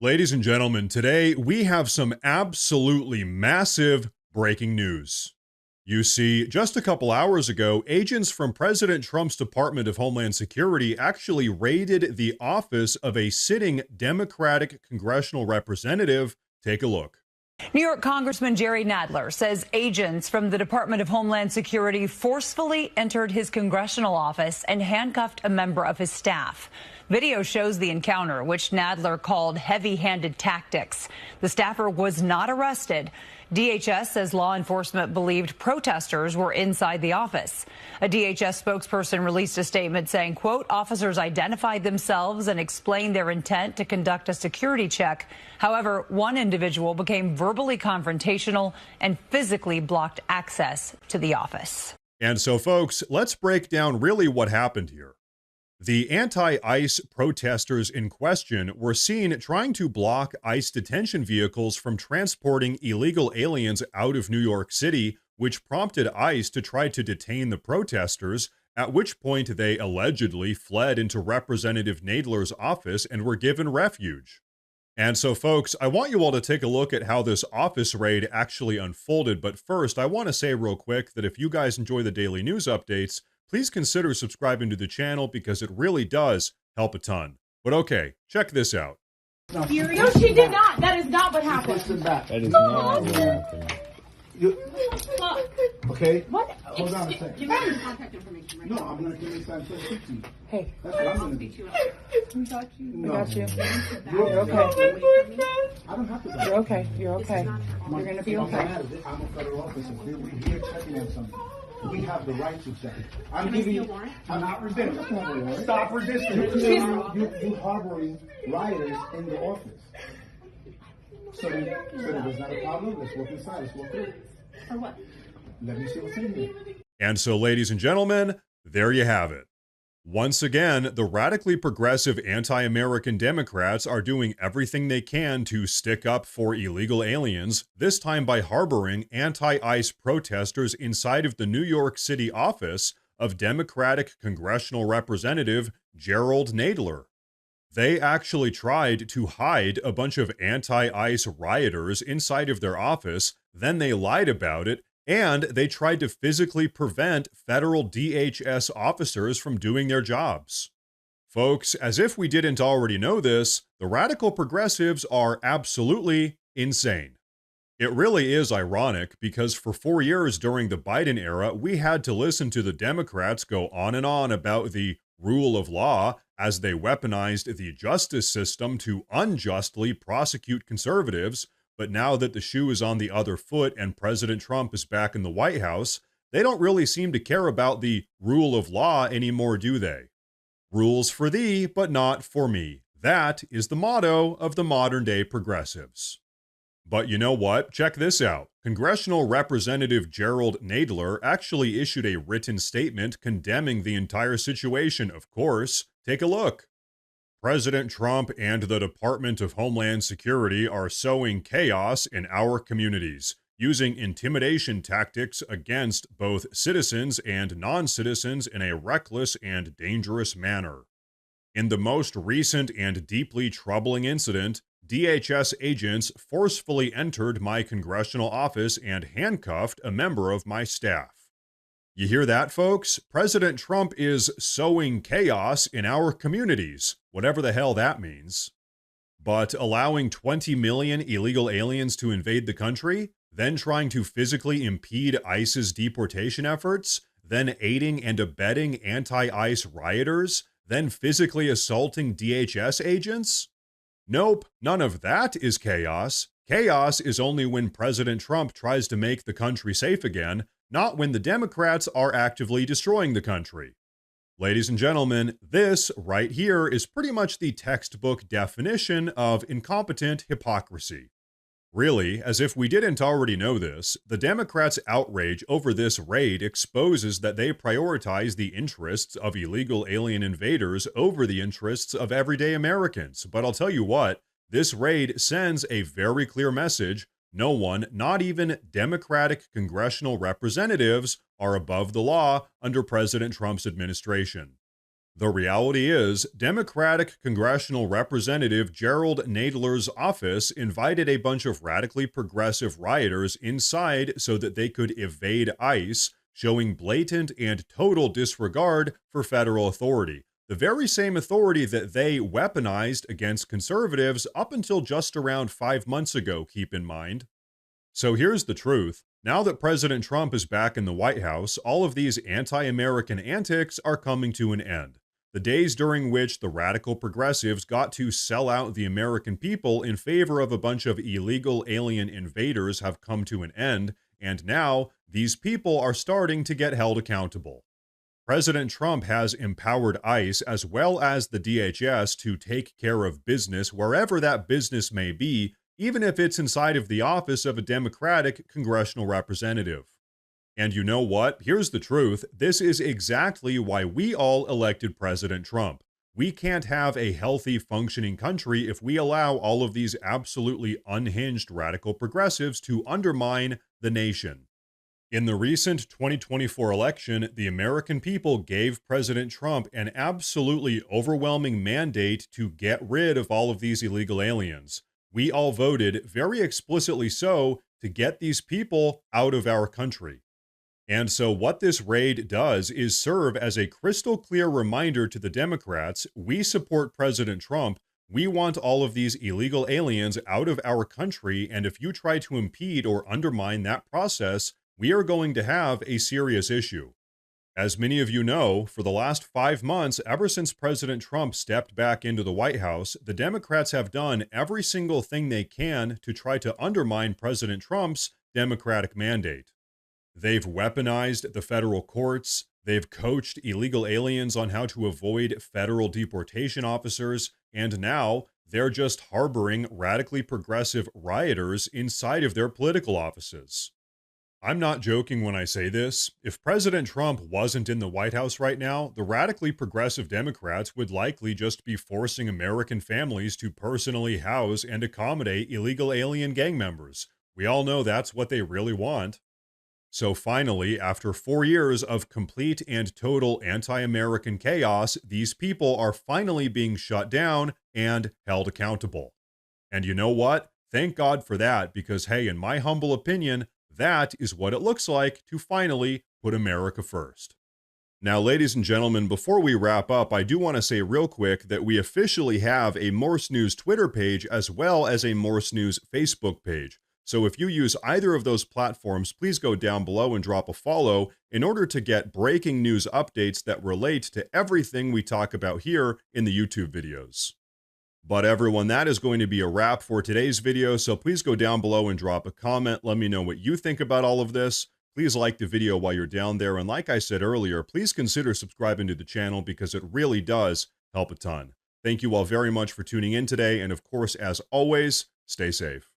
Ladies and gentlemen, today we have some absolutely massive breaking news. You see, just a couple hours ago, agents from President Trump's Department of Homeland Security actually raided the office of a sitting Democratic congressional representative. Take a look. New York Congressman Jerry Nadler says agents from the Department of Homeland Security forcefully entered his congressional office and handcuffed a member of his staff. Video shows the encounter, which Nadler called heavy-handed tactics. The staffer was not arrested. DHS says law enforcement believed protesters were inside the office. A DHS spokesperson released a statement saying, quote, officers identified themselves and explained their intent to conduct a security check. However, one individual became verbally confrontational and physically blocked access to the office. And so, folks, let's break down really what happened here. The anti-ICE protesters in question were seen trying to block ICE detention vehicles from transporting illegal aliens out of New York City, which prompted ICE to try to detain the protesters, at which point they allegedly fled into Representative Nadler's office and were given refuge. And so, folks, I want you all to take a look at how this office raid actually unfolded, but first, I want to say real quick that if you guys enjoy the daily news updates, please consider subscribing to the channel because it really does help a ton. But okay, check this out. No, she did not. That is not what happened. That is not what happened. Okay? What? Hold on a second. You got your contact information, right? No, I'm going to give you some to Hey. That's what I'm going to do. We got you. No. We got you. You're okay. I don't have to go. You're okay. You're okay. You're going to be okay. I'm a federal officer. We're here checking on something. We have the right to check. I'm Can I giving see a you. warrant? I'm not resisting. Stop resisting. You harboring rioters in the office. So there's not a problem. Let's walk inside. Let's walk through. For what? Let me see what's in here. And so, ladies and gentlemen, there you have it. Once again, the radically progressive anti-American Democrats are doing everything they can to stick up for illegal aliens, this time by harboring anti-ICE protesters inside of the New York City office of Democratic Congressional Representative Gerald Nadler. They actually tried to hide a bunch of anti-ICE rioters inside of their office, then they lied about it, and they tried to physically prevent federal DHS officers from doing their jobs. Folks, as if we didn't already know this, the radical progressives are absolutely insane. It really is ironic because for 4 years during the Biden era, we had to listen to the Democrats go on and on about the rule of law as they weaponized the justice system to unjustly prosecute conservatives. But now that the shoe is on the other foot and President Trump is back in the White House, they don't really seem to care about the rule of law anymore, do they? Rules for thee, but not for me. That is the motto of the modern-day progressives. But you know what? Check this out. Congressional Representative Gerald Nadler actually issued a written statement condemning the entire situation, of course. Take a look. President Trump and the Department of Homeland Security are sowing chaos in our communities, using intimidation tactics against both citizens and non-citizens in a reckless and dangerous manner. In the most recent and deeply troubling incident, DHS agents forcefully entered my congressional office and handcuffed a member of my staff. You hear that, folks? President Trump is sowing chaos in our communities, whatever the hell that means. But allowing 20 million illegal aliens to invade the country, then trying to physically impede ICE's deportation efforts, then aiding and abetting anti-ICE rioters, then physically assaulting DHS agents? Nope, none of that is chaos. Chaos is only when President Trump tries to make the country safe again, not when the Democrats are actively destroying the country. Ladies and gentlemen, this right here is pretty much the textbook definition of incompetent hypocrisy. Really, as if we didn't already know this, the Democrats' outrage over this raid exposes that they prioritize the interests of illegal alien invaders over the interests of everyday Americans. But I'll tell you what, this raid sends a very clear message. No one, not even Democratic congressional representatives, are above the law under President Trump's administration. The reality is, Democratic Congressional Representative Gerald Nadler's office invited a bunch of radically progressive rioters inside so that they could evade ICE, showing blatant and total disregard for federal authority. The very same authority that they weaponized against conservatives up until just around 5 months ago, keep in mind. So here's the truth. Now that President Trump is back in the White House, all of these anti-American antics are coming to an end. The days during which the radical progressives got to sell out the American people in favor of a bunch of illegal alien invaders have come to an end, and now these people are starting to get held accountable. President Trump has empowered ICE as well as the DHS to take care of business wherever that business may be, even if it's inside of the office of a Democratic congressional representative. And you know what? Here's the truth. This is exactly why we all elected President Trump. We can't have a healthy, functioning country if we allow all of these absolutely unhinged radical progressives to undermine the nation. In the recent 2024 election, the American people gave President Trump an absolutely overwhelming mandate to get rid of all of these illegal aliens. We all voted, very explicitly so, to get these people out of our country. And so what this raid does is serve as a crystal clear reminder to the Democrats, we support President Trump, we want all of these illegal aliens out of our country, and if you try to impede or undermine that process, we are going to have a serious issue. As many of you know, for the last 5 months, ever since President Trump stepped back into the White House, the Democrats have done every single thing they can to try to undermine President Trump's Democratic mandate. They've weaponized the federal courts, they've coached illegal aliens on how to avoid federal deportation officers, and now they're just harboring radically progressive rioters inside of their political offices. I'm not joking when I say this. If President Trump wasn't in the White House right now, the radically progressive Democrats would likely just be forcing American families to personally house and accommodate illegal alien gang members. We all know that's what they really want. So finally, after 4 years of complete and total anti-American chaos, these people are finally being shut down and held accountable. And you know what? Thank God for that, because hey, in my humble opinion, that is what it looks like to finally put America first. Now, ladies and gentlemen, before we wrap up, I do want to say real quick that we officially have a Morse News Twitter page as well as a Morse News Facebook page. So if you use either of those platforms, please go down below and drop a follow in order to get breaking news updates that relate to everything we talk about here in the YouTube videos. But everyone, that is going to be a wrap for today's video, so please go down below and drop a comment. Let me know what you think about all of this. Please like the video while you're down there, and like I said earlier, please consider subscribing to the channel because it really does help a ton. Thank you all very much for tuning in today, and of course, as always, stay safe.